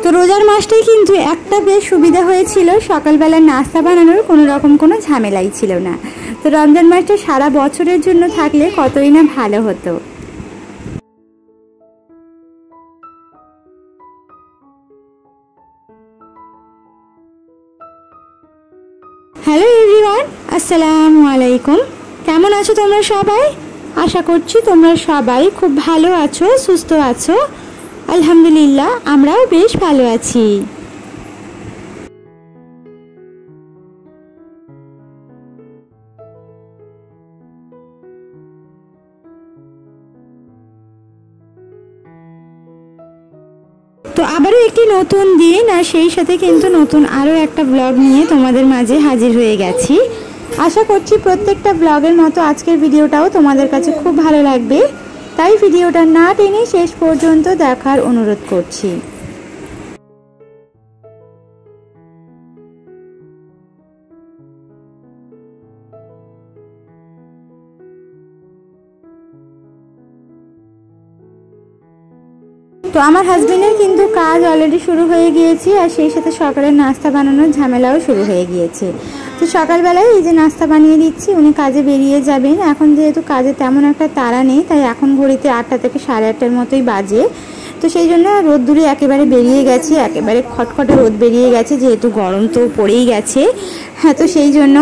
তো রোজার মাসটাই কিন্তু একটা বেশ সুবিধা হয়েছিল, সকালবেলা নাস্তা বানানোর কোনো রকম কোনো ঝামেলাই ছিল না। তো রমজান মাসটা সারা বছরের জন্য থাকলে কতই না ভালো হতো। হ্যালো এভরিওয়ান, আসসালামু আলাইকুম। কেমন আছো তোমরা সবাই? আশা করছি তোমরা সবাই খুব ভালো আছো, সুস্থ আছো। আলহামদুলিল্লাহ, আমরাও বেশ ভালো আছি। তো আবারও একটি নতুন দিন, আর সেই সাথে কিন্তু নতুন আরও একটা ব্লগ নিয়ে তোমাদের মাঝে হাজির হয়ে গেছি। আশা করছি প্রত্যেকটা ব্লগের মতো আজকের ভিডিওটাও তোমাদের কাছে খুব ভালো লাগবে, তাই ভিডিওটা না টেনে শেষ পর্যন্ত দেখার অনুরোধ করছি। তো আমার হাজবেন্ডের কিন্তু কাজ অলরেডি শুরু হয়ে গিয়েছে, আর সেই সাথে সকালের নাস্তা বানানোর ঝামেলাও শুরু হয়ে গিয়েছে। তো সকালবেলায় এই যে নাস্তা বানিয়ে দিচ্ছি, উনি কাজে বেরিয়ে যাবেন। এখন যেহেতু কাজে তেমন একটা তাড়া নেই, তাই এখন ঘড়িতে 8টা থেকে 8:30টার মতোই বাজে। তো সেই জন্য রোদ্দুরে একেবারে বেরিয়ে গেছে, একেবারে খটখটে রোদ বেরিয়ে গেছে, যেহেতু গরম তো পড়েই গেছে। হ্যাঁ, তো সেই জন্য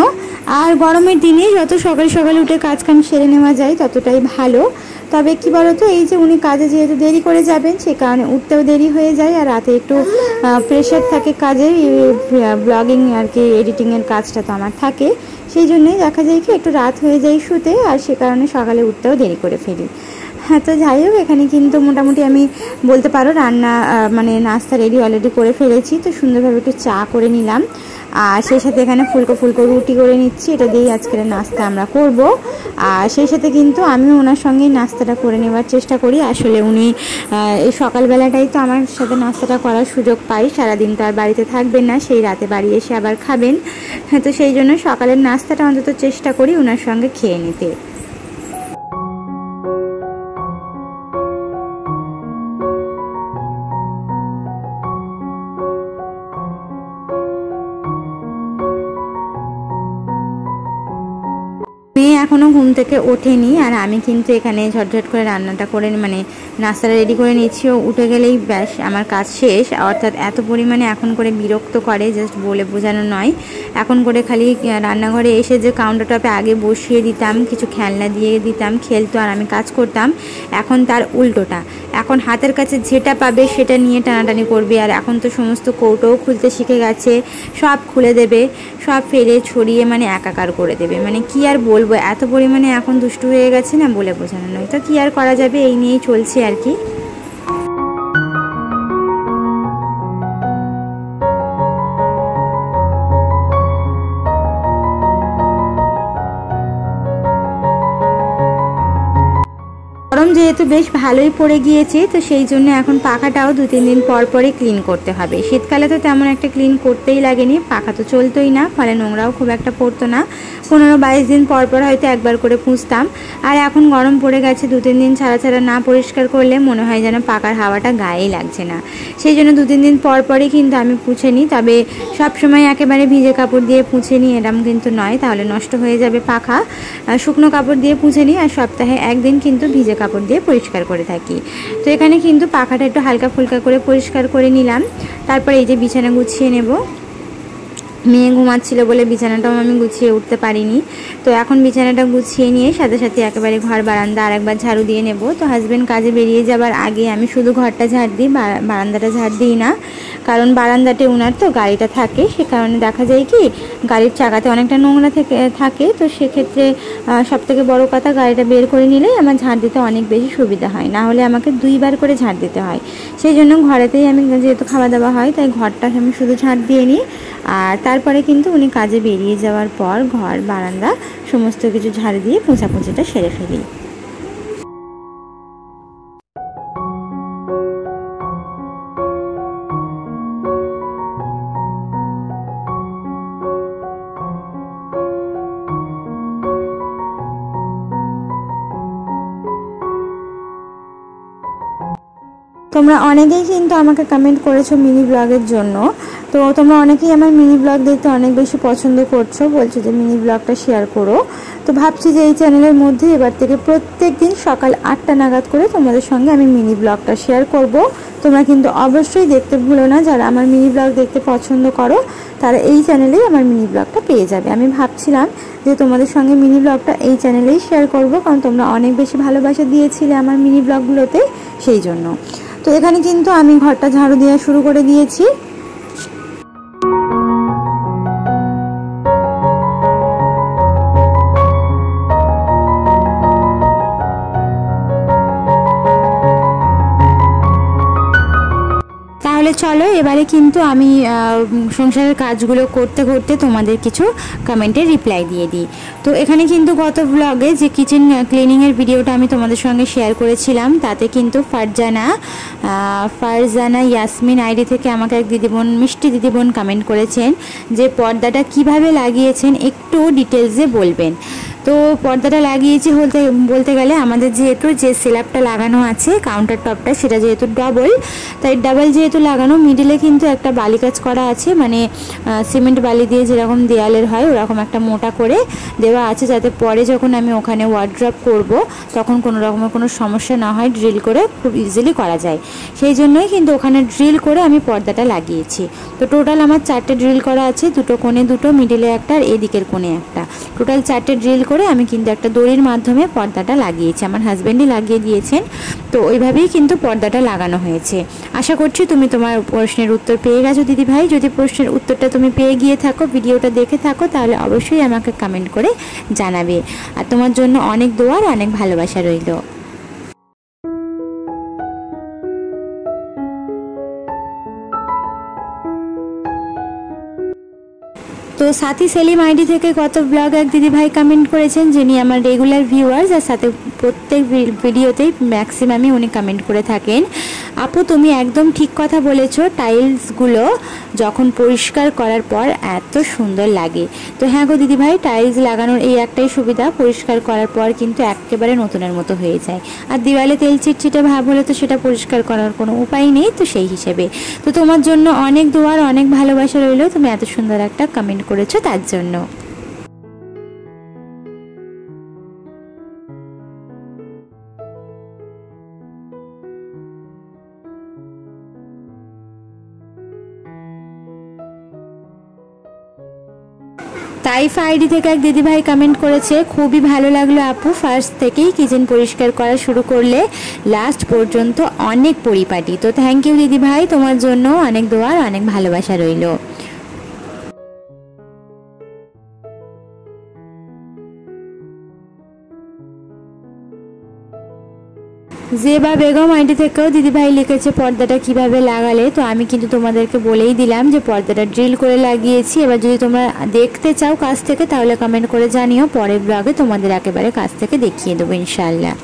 আর গরমের দিনে যত সকাল সকালে উঠে কাজকাম সেরে নেওয়া যায় ততটাই ভালো। তবে কি বলতো, এই যে উনি কাজে যেহেতু দেরি করে যাবেন, সে কারণে উঠতেও দেরি হয়ে যায়, আর রাতে একটু প্রেশার থাকে কাজে, ব্লগিং আর কি এডিটিংয়ের কাজটা তো আমার থাকে। সেই জন্যই দেখা যায় কি একটু রাত হয়ে যায় শুতে, আর সে কারণে সকালে উঠতেও দেরি করে ফেলি। হ্যাঁ, তো যাই হোক, এখানে কিন্তু মোটামুটি আমি বলতে পারো রান্না মানে নাস্তা রেডি অলরেডি করে ফেলেছি। তো সুন্দরভাবে একটু চা করে নিলাম, আর সেই সাথে এখানে ফুলকো ফুলকো রুটি করে নিচ্ছি। এটা দিয়েই আজকের নাস্তা আমরা করব। আর সেই সাথে কিন্তু আমিও ওনার সঙ্গেই নাস্তাটা করে নেওয়ার চেষ্টা করি। আসলে উনি এই সকালবেলাটাই তো আমার সাথে নাস্তাটা করার সুযোগ পাই, সারাদিন তো আর বাড়িতে থাকবেন না, সেই রাতে বাড়ি এসে আবার খাবেন। হ্যাঁ, তো সেই জন্য সকালের নাস্তাটা অন্তত চেষ্টা করি ওনার সঙ্গে খেয়ে নিতে। মেয়ে এখনও ঘুম থেকে ওঠেনি, আর আমি কিন্তু এখানে ঝটঝট করে রান্নাটা করে মানে নাস্তাটা রেডি করে নিচ্ছি। ও উঠে গেলেই ব্যাস আমার কাজ শেষ। অর্থাৎ এত পরিমাণে এখন করে বিরক্ত করে, জাস্ট বলে বোঝানো নয়। এখন করে খালি রান্নাঘরে এসে যে কাউন্টার টপে আগে বসিয়ে দিতাম, কিছু খেলনা দিয়ে দিতাম, খেলতো আর আমি কাজ করতাম। এখন তার উল্টোটা, এখন হাতের কাছে যেটা পাবে সেটা নিয়ে টানাটানি করবে। আর এখন তো সমস্ত কৌটোও খুলতে শিখে গেছে, সব খুলে দেবে, সব ফেলে ছড়িয়ে মানে একাকার করে দেবে। মানে কি আর বলবো, এত পরিমাণে এখন দুষ্টু হয়ে গেছে না, বলে বোঝানো নয়। তো কি আর করা যাবে, এই নিয়েই চলছে আর কি। গরম যেহেতু বেশ ভালোই পড়ে গিয়েছে, তো সেই জন্য এখন পাখাটাও 2-3 দিন পর পরই ক্লিন করতে হবে। শীতকালে তো তেমন একটা ক্লিন করতেই লাগেনি, পাখা তো চলতোই না, ফলে নোংরাও খুব একটা পড়তো না। 15-22 দিন পর পর হয়তো একবার করে পুঁছতাম। আর এখন গরম পড়ে গেছে, 2-3 দিন ছাড়া ছাড়া না পরিষ্কার করলে মনে হয় যেন পাখার হাওয়াটা গায়েই লাগছে না। সেই জন্য 2-3 দিন পর পরই কিন্তু আমি পুছে নিই। তবে সবসময় একেবারে ভিজে কাপড় দিয়ে পুছে নিই এরম কিন্তু নয়, তাহলে নষ্ট হয়ে যাবে পাখা। শুকনো কাপড় দিয়ে পুছে নিই, আর সপ্তাহে একদিন কিন্তু ভিজে কাপড় দিয়ে পরিষ্কার করে থাকি। তো এখানে কিন্তু পাখাটা একটু হালকা ফুলকা করে পরিষ্কার করে নিলাম। তারপরে এই যে বিছানা গুছিয়ে নেব। মেয়ে ঘুমাচ্ছিল বলে বিছানাটাও আমি গুছিয়ে উঠতে পারিনি। তো এখন বিছানাটা গুছিয়ে নিয়ে সাথে সাথে একেবারে ঘর বারান্দা আর একবার ঝাড়ু দিয়ে নেব। তো হাজব্যান্ড কাজে বেরিয়ে যাবার আগে আমি শুধু ঘরটা ঝাড় দিই, বারান্দাটা ঝাড় দিই না। কারণ বারান্দাতে ওনার তো গাড়িটা থাকে, সে কারণে দেখা যায় কি গাড়ির চাকাতে অনেকটা নোংরা থাকে। তো সেক্ষেত্রে সবথেকে বড় কথা, গাড়িটা বের করে নিলেই আমার ঝাড় দিতে অনেক বেশি সুবিধা হয়, না হলে আমাকে 2বার করে ঝাড় দিতে হয়। সেই জন্য ঘরেতেই আমি যেহেতু খাওয়া দাওয়া হয়, তাই ঘরটা আমি শুধু ঝাড় দিয়ে নিই। আর তারপরে কিন্তু উনি কাজে বেরিয়ে যাওয়ার পর ঘর বারান্দা সমস্ত কিছু ঝাড় দিয়ে পোঁছাপুছিটা সেরে ফেলি। তো তোমরা অনেকেই কিন্তু আমাকে কমেন্ট করেছো মিনি ব্লগের জন্য। তো তোমরা অনেকেই আমার মিনি ব্লগ দেখতে অনেক বেশি পছন্দ করছো, বলছো যে মিনি ব্লগটা শেয়ার করো। তো ভাবছি যে এই চ্যানেলের মধ্যে এবার থেকে প্রত্যেক দিন সকাল 8টা নাগাদ করে তোমাদের সঙ্গে আমি মিনি ব্লগটা শেয়ার করব। তোমরা কিন্তু অবশ্যই দেখতে ভুলো না, যারা আমার মিনি ব্লগ দেখতে পছন্দ করো তারা এই চ্যানেলেই আমার মিনি ব্লগটা পেয়ে যাবে। আমি ভাবছিলাম যে তোমাদের সঙ্গে মিনি ব্লগটা এই চ্যানেলেই শেয়ার করব, কারণ তোমরা অনেক বেশি ভালোবাসা দিয়েছিলে আমার মিনি ব্লগগুলোতে, সেই জন্য। তো এখানে কিন্তু আমি ঘরটা ঝাড়ু দেওয়া শুরু করে দিয়েছি। তাহলে চলো এবারে কিন্তু আমি সংসারের কাজগুলো করতে করতে তোমাদের কিছু কমেন্টের রিপ্লাই দিয়ে দিই। তো এখানে কিন্তু গত ব্লগে যে কিচেন ক্লিনিংয়ের ভিডিওটা আমি তোমাদের সঙ্গে শেয়ার করেছিলাম, তাতে কিন্তু ফারজানা ইয়াসমিন আইডি থেকে আমাকে এক দিদিবোন, মিষ্টি দিদিবোন কমেন্ট করেছেন যে পর্দাটা কিভাবে লাগিয়েছেন একটু ডিটেলসে বলবেন। তো পর্দাটা লাগিয়েছি বলতে গেলে আমাদের যেহেতু যে স্ল্যাবটা লাগানো আছে কাউন্টার টপটা, সেটা যেহেতু ডাবল যেহেতু লাগানো, মিডিলে কিন্তু একটা বালি কাজ করা আছে, মানে সিমেন্ট বালি দিয়ে যেরকম দেয়ালের হয় ওরকম একটা মোটা করে দেওয়া আছে, যাতে পরে যখন আমি ওখানে ওয়ার্ড্রপ করব তখন কোনো রকমের কোনো সমস্যা না হয়, ড্রিল করে খুব ইজিলি করা যায়। সেই জন্যই কিন্তু ওখানে ড্রিল করে আমি পর্দাটা লাগিয়েছি। তো টোটাল আমার 4টে ড্রিল করা আছে, দুটো কোণে দুটো, মিডিলে একটা আর এদিকের কোণে একটা, টোটাল 4টে ড্রিল করে আমি কিন্তু একটা দড়ির মাধ্যমে পর্দাটা লাগিয়েছি। আমার হাজব্যান্ডই লাগিয়ে দিয়েছেন। তো ওইভাবেই কিন্তু পর্দাটা লাগানো হয়েছে। আশা করছি তুমি তোমার প্রশ্নের উত্তর পেয়ে গেছো দিদি ভাই। যদি প্রশ্নের উত্তরটা তুমি পেয়ে গিয়ে থাকো, ভিডিওটা দেখে থাকো, তাহলে অবশ্যই আমাকে কমেন্ট করে জানাবে। আর তোমার জন্য অনেক দোয়া আর অনেক ভালোবাসা রইল। তো সাথী সেলিম আইডি থেকে গত ব্লগ এক দিদিভাই কমেন্ট করেছেন, যিনি আমার রেগুলার ভিউয়ার্স, আর সাথে প্রত্যেক ভিডিওতেই ম্যাক্সিমামই উনি কমেন্ট করে থাকেন। আপু তুমি একদম ঠিক কথা বলেছো, টাইলসগুলো যখন পরিষ্কার করার পর এত সুন্দর লাগে। তো হ্যাঁ গো দিদিভাই, টাইলস লাগানোর এই একটাই সুবিধা, পরিষ্কার করার পর কিন্তু একেবারে নতুনের মতো হয়ে যায়। আর দেওয়ালে তেল চিটচিটে ভাব হলে তো সেটা পরিষ্কার করার কোনো উপায় নেই। তো সেই হিসেবে তো তোমার জন্য অনেক দোয়ার অনেক ভালোবাসা রইল, তুমি এত সুন্দর একটা কমেন্ট করেছো তার জন্য। তাইফা আইডি থেকে এক দিদিভাই কমেন্ট করেছে, খুবই ভালো লাগলো আপু, ফার্স্ট থেকেই কিচেন পরিষ্কার করা শুরু করলে লাস্ট পর্যন্ত অনেক পরিপাটি। তো থ্যাংক ইউ দিদিভাই, তোমার জন্য অনেক দোয়ার অনেক ভালোবাসা রইল। জেবা বেগম আইডি থেকেও দিদিভাই লিখেছে পর্দাটা কিভাবে লাগালে। তো আমি কিন্তু তোমাদেরকে বলেই দিলাম যে পর্দাটা ড্রিল করে লাগিয়েছি। এবার যদি তোমরা দেখতে চাও কাছ থেকে, তাহলে কমেন্ট করে জানিও, পরের ব্লগে তোমাদের একেবারে কাছ থেকে দেখিয়ে দেবো ইনশাআল্লাহ।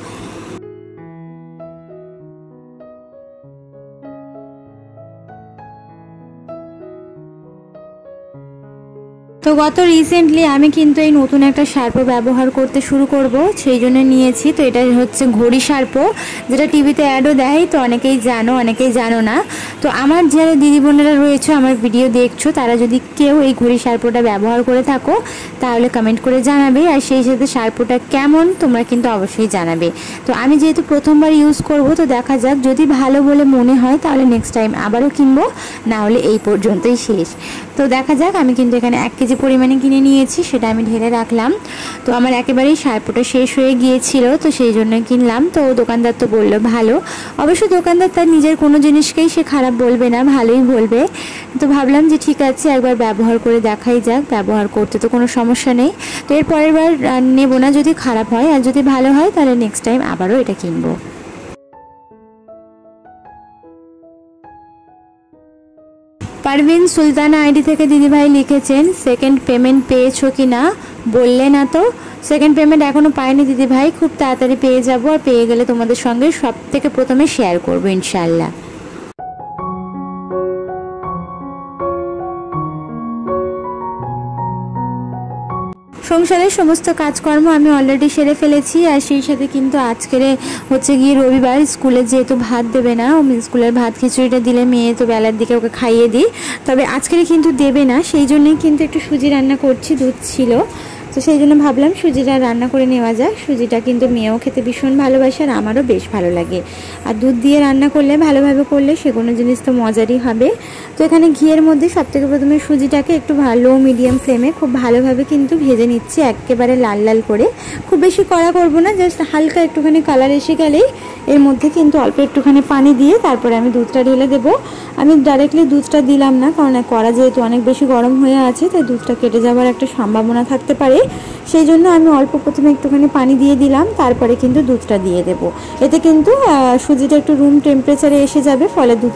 তো গত রিসেন্টলি আমি কিন্তু এই নতুন একটা শার্পো ব্যবহার করতে শুরু করব, সেই জন্য নিয়েছি। তো এটা হচ্ছে ঘড়ি শার্পো, যেটা টিভিতে অ্যাডও দেয়। তো অনেকেই জানো, অনেকেই জানো না। তো আমার যারা দিদি বোনেরা রয়েছে, আমার ভিডিও দেখছো, তারা যদি কেউ এই ঘড়ি শার্পোটা ব্যবহার করে থাকো তাহলে কমেন্ট করে জানাবে। আর সেই সাথে শার্পোটা কেমন তোমরা কিন্তু অবশ্যই জানাবে। তো আমি যেহেতু প্রথমবার ইউজ করব, তো দেখা যাক, যদি ভালো বলে মনে হয় তাহলে নেক্সট টাইম আবারও কিনবো, না হলে এই পর্যন্তই শেষ। তো দেখা যাক। আমি কিন্তু এখানে 1 কেজি পরিমাণে কিনে নিয়েছি, সেটা আমি ঢেলে রাখলাম। তো আমার একেবারেই শার্পোটা শেষ হয়ে গিয়েছিল, তো সেই জন্য কিনলাম। তো দোকানদার তো বললো ভালো। অবশ্য দোকানদার তার নিজের কোনো জিনিসকেই সে খারাপ বলবে না, ভালোই বলবে। তো ভাবলাম যে ঠিক আছে, একবার ব্যবহার করে দেখাই যাক, ব্যবহার করতে তো কোনো সমস্যা নেই। তো এর পরের বার নেবো না যদি খারাপ হয়, আর যদি ভালো হয় তাহলে নেক্সট টাইম আবারও এটা কিনবো। পারভিন সুলতানা আইডি থেকে দিদিভাই লিখেছেন, সেকেন্ড পেমেন্ট পেয়েছো কি না বললে না তো। সেকেন্ড পেমেন্ট এখনও পাইনি দিদিভাই, খুব তাড়াতাড়ি পেয়ে যাব, আর পেয়ে গেলে তোমাদের সঙ্গে সব থেকে প্রথমে শেয়ার করবো ইনশাআল্লাহ। সংসারের সমস্ত কাজকর্ম আমি অলরেডি সেরে ফেলেছি। আর সেই সাথে কিন্তু আজকের হচ্ছে গিয়ে রবিবার, স্কুলে যেহেতু ভাত দেবে না, স্কুলের ভাত খিচুড়িটা দিলে মেয়ে তো বেলার দিকে ওকে খাইয়ে দিই, তবে আজকের কিন্তু দেবে না, সেই জন্যই কিন্তু একটু সুজি রান্না করছি, দুধ ছিল তো সেই জন্য ভাবলাম সুজিটা রান্না করে নেওয়া যাক। সুজিটা কিন্তু মেয়েও খেতে ভীষণ ভালোবাসে আর আমারও বেশ ভালো লাগে। আর দুধ দিয়ে রান্না করলে, ভালোভাবে করলে সে কোনো জিনিস তো মজারই হবে। তো এখানে ঘিয়ের মধ্যে সবথেকে প্রথমে সুজিটাকে একটু লো মিডিয়াম ফ্লেমে খুব ভালোভাবে কিন্তু ভেজে নিচ্ছি, একেবারে লাল লাল করে। খুব বেশি কড়া করবো না, জাস্ট হালকা একটুখানি কালার এসে গেলেই এর মধ্যে কিন্তু অল্প একটুখানি পানি দিয়ে তারপরে আমি দুধটা ঢেলে দেবো। আমি ডাইরেক্টলি দুধটা দিলাম না, কারণ কড়া যেহেতু অনেক বেশি গরম হয়ে আছে, তাই দুধটা কেটে যাওয়ার একটা সম্ভাবনা থাকতে পারে। সেই জন্য আমি অল্প প্রথমে একটুখানি পানি দিয়ে দিলাম, তারপরে কিন্তু দুধটা দিয়ে দেব। এতে কিন্তু সুজিটা একটু রুম টেম্পারেচারে এসে যাবে, ফলে দুধ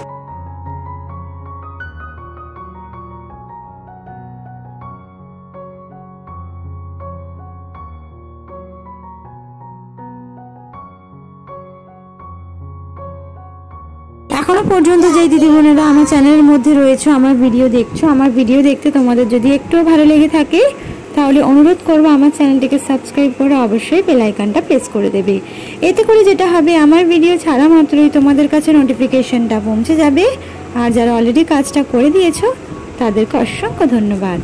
এখনো পর্যন্ত যেই দিদিবোনেরা আমার চ্যানেলের মধ্যে রয়েছে, আমার ভিডিও দেখছো, আমার ভিডিও দেখতে তোমাদের যদি একটুও ভালো লেগে থাকে তাহলে অনুরোধ করবো আমার চ্যানেলটিকে সাবস্ক্রাইব করে অবশ্যই বেল আইকনটা প্রেস করে দেবে। এতে করে যেটা হবে, আমার ভিডিও ছাড়া মাত্রই তোমাদের কাছে নোটিফিকেশনটা পৌঁছে যাবে। আর যারা অলরেডি কাজটা করে দিয়েছো তাদেরকে অসংখ্য ধন্যবাদ।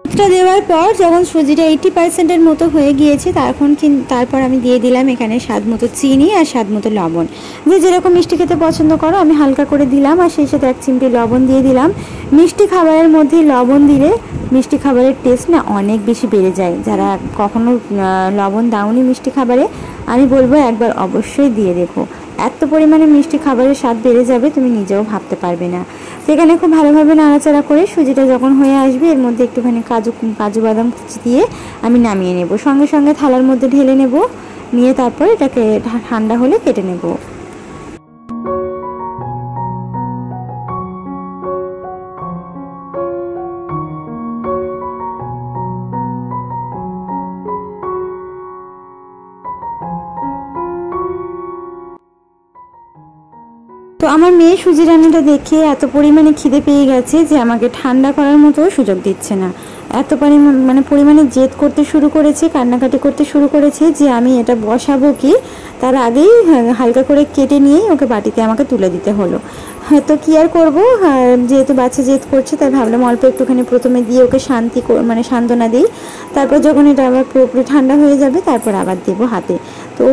দুধটা দেওয়ার পর যখন সুজিটা 80% মতো হয়ে গিয়েছে, তারপর আমি দিয়ে দিলাম এখানে স্বাদ মতো চিনি আর স্বাদ মতো লবণ। যে যেরকম মিষ্টি খেতে পছন্দ করো আমি হালকা করে দিলাম, আর সেই সাথে 1 চিমটি লবণ দিয়ে দিলাম। মিষ্টি খাবারের মধ্যে লবণ দিলে মিষ্টি খাবারের টেস্ট না অনেক বেশি বেড়ে যায়। যারা কখনো লবণ দাওনি মিষ্টি খাবারে, আমি বলবো একবার অবশ্যই দিয়ে দেখো, এত পরিমাণে মিষ্টি খাবারের স্বাদ বেড়ে যাবে তুমি নিজেও ভাবতে পারবে না। সেখানে খুব ভালোভাবে নাড়াচাড়া করে সুজিটা যখন হয়ে আসবে, এর মধ্যে একটুখানি কাজু বাদাম কুচি দিয়ে আমি নামিয়ে নেব। সঙ্গে সঙ্গে থালার মধ্যে ঢেলে নেব, নিয়ে তারপর এটাকে ঠান্ডা হলে কেটে নেব। তো আমার মেয়ে সুজি রান্নাটা দেখে এত পরিমাণে খিদে পেয়ে গেছে যে আমাকে ঠান্ডা করার মতো সুযোগ দিচ্ছে না। এত পরিমাণে জেদ করতে শুরু করেছে, কান্নাকাটি করতে শুরু করেছে যে আমি এটা বসাবো কি তার আগেই হালকা করে কেটে নিয়েই ওকে বাটিতে আমাকে তুলে দিতে হলো। তো কী আর করবো, যেহেতু বাচ্চা জেদ করছে তাই ভাবলাম অল্প একটুখানি প্রথমে দিয়ে ওকে সান্ত্বনা দিই, তারপর যখন এটা আবার পুরোপুরি ঠান্ডা হয়ে যাবে তারপর আবার দেবো হাতে। তো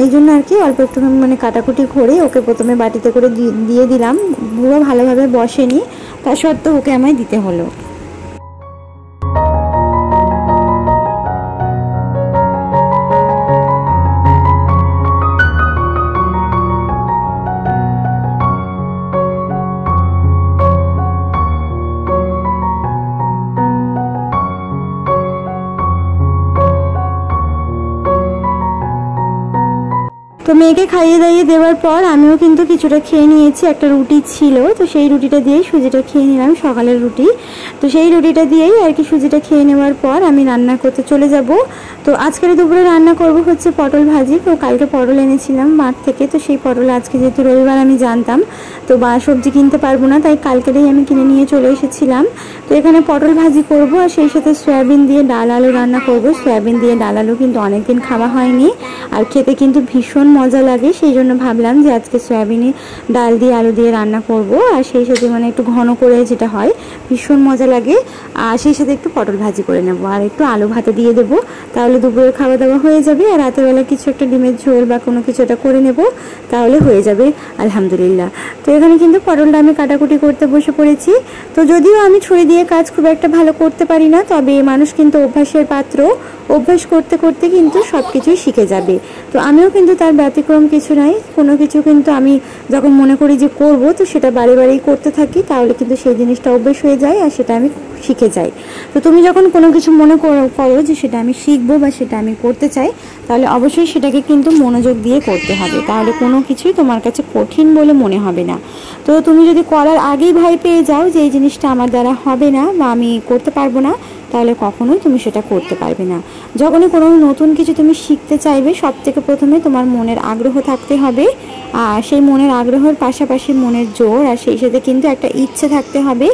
এই জন্য আর কি অল্প একটুখানি কাটাকুটি করে ওকে প্রথমে বাটিতে করে দিয়ে দিলাম। পুরো ভালোভাবে বসেনি, তা সত্ত্বেও ওকে আমায় দিতে হলো। তো মেয়েকে খাইয়ে দাইয়ে দেওয়ার পর আমিও কিন্তু কিছুটা খেয়ে নিয়েছি। একটা রুটি ছিল, তো সেই রুটিটা দিয়েই সুজিটা খেয়ে নিলাম, সকালের রুটি। তো সেই রুটিটা দিয়েই আর কি সুজিটা খেয়ে নেওয়ার পর আমি রান্না করতে চলে যাব। তো আজকের দুপুরে রান্না করব হচ্ছে পটল ভাজি। তো কালকে পটল এনেছিলাম মাঠ থেকে, তো সেই পটল আজকে যেহেতু রবিবার আমি জানতাম তো সবজি কিনতে পারবো না, তাই কালকেরেই আমি কিনে নিয়ে চলে এসেছিলাম। তো এখানে পটল ভাজি করব আর সেই সাথে সয়াবিন দিয়ে ডাল আলু রান্না করব। সয়াবিন দিয়ে ডাল আলু কিন্তু অনেকদিন খাওয়া হয়নি, আর খেতে কিন্তু ভীষণ মজা লাগে। সেই জন্য ভাবলাম যে আজকে সয়াবিনে ডাল দিয়ে আলু দিয়ে রান্না করব, আর সেই সাথে একটু ঘন করে যেটা হয় ভীষণ মজা লাগে। আর সেই সাথে একটু পটল ভাজি করে নেব আর একটু আলু ভাতে দিয়ে দেবো, তাহলে দুপুরের খাওয়া দাওয়া হয়ে যাবে। আর রাতের বেলা কিছু একটা ডিমের ঝোল বা কোনো কিছু একটা করে নেব, তাহলে হয়ে যাবে আলহামদুলিল্লাহ। তো এখানে কিন্তু পটলটা আমি কাটাকুটি করতে বসে পড়েছি। তো যদিও আমি ছুরি দিয়ে কাজ খুব একটা ভালো করতে পারি না, তবে মানুষ কিন্তু অভ্যাসের পাত্র, অভ্যাস করতে করতে কিন্তু সব কিছুই শিখে যাবে। তো আমিও কিন্তু তার ব্যতিক্রম কিছু নাই। কোনো কিছু কিন্তু আমি যখন মনে করি যে করব, তো সেটা বারে বারেই করতে থাকি, তাহলে কিন্তু সেই জিনিসটা অভ্যাস হয়ে যায় আর সেটা আমি শিখে যাই। তো তুমি যখন কোনো কিছু মনে করো যে সেটা আমি শিখবো বা সেটা আমি করতে চাই, তাহলে অবশ্যই সেটাকে কিন্তু মনোযোগ দিয়ে করতে হবে, তাহলে কোনো কিছুই তোমার কাছে কঠিন বলে মনে হবে না। তো তুমি যদি করার আগেই ভয় পেয়ে যাও যে এই জিনিসটা আমার দ্বারা হবে না বা আমি করতে পারবো না, তাহলে কখনোই তুমি সেটা করতে পারবে না। যখনই কোনো নতুন কিছু তুমি শিখতে চাইবে, সব থেকে প্রথমে তোমার মনের আগ্রহ থাকতে হবে। আর সেই মনের আগ্রহের পাশাপাশি মনের জোর, আর সেই সাথে কিন্তু একটা ইচ্ছে থাকতে হবে।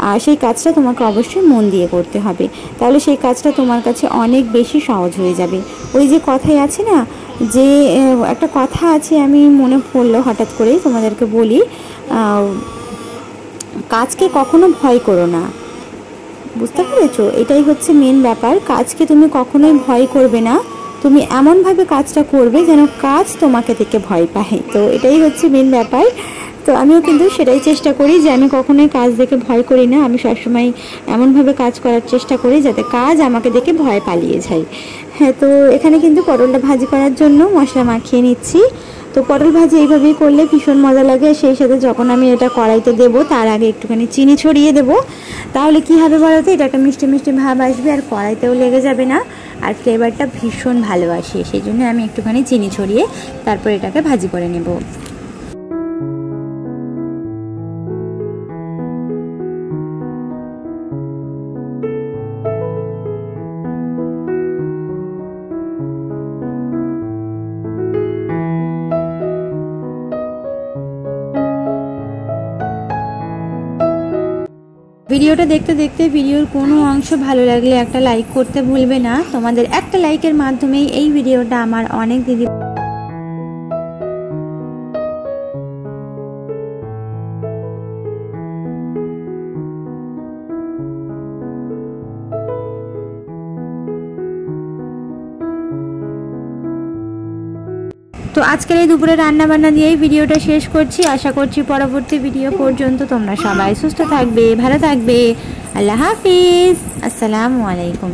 আর সেই কাজটা তোমাকে অবশ্যই মন দিয়ে করতে হবে, তাহলে সেই কাজটা তোমার কাছে অনেক বেশি সহজ হয়ে যাবে। ওই যে কথাই আছে না, যে একটা কথা আছে, আমি মনে পড়লো হঠাৎ করেই তোমাদেরকে বলি, কাজকে কখনো ভয় করো না। বুঝতে পেরেছো? এটাই হচ্ছে মেন ব্যাপার। কাজকে তুমি কখনোই ভয় করবে না, তুমি এমনভাবে কাজটা করবে যেন কাজ তোমাকে থেকে ভয় পায়। তো এটাই হচ্ছে মেন ব্যাপার। তো আমিও কিন্তু সেটাই চেষ্টা করি যে আমি কখনোই কাজ দেখে ভয় করি না, আমি সবসময় এমনভাবে কাজ করার চেষ্টা করি যাতে কাজ আমাকে দেখে ভয় পালিয়ে যায়। হ্যাঁ, তো এখানে কিন্তু পটলটা ভাজি করার জন্য মশলা মাখিয়ে নিচ্ছি। তো পটল ভাজি এইভাবেই করলে ভীষণ মজা লাগে। সেই সাথে যখন আমি এটা কড়াইতে দেবো তার আগে একটুখানি চিনি ছড়িয়ে দেবো, তাহলে কি হবে বলো তো, এটা একটা মিষ্টি মিষ্টি ভাব আসবে আর কড়াইতেও লেগে যাবে না, আর ফ্লেভারটা ভীষণ ভালো আসে। সেই জন্য আমি একটুখানি চিনি ছড়িয়ে তারপর এটাকে ভাজি করে নেব। ভিডিওটা দেখতে দেখতে ভিডিওর কোনো অংশ ভালো লাগলে একটা লাইক করতে ভুলবে না। তোমাদের একটা লাইকের মাধ্যমেই এই ভিডিওটা আমার অনেক দিদি তো আজকের এই দুপুরে রান্নাবান্না দিয়েই ভিডিওটা শেষ করছি। আশা করছি পরবর্তী ভিডিও পর্যন্ত তোমরা সবাই সুস্থ থাকবে, ভালো থাকবে। আল্লাহ হাফিজ, আসসালামু আলাইকুম।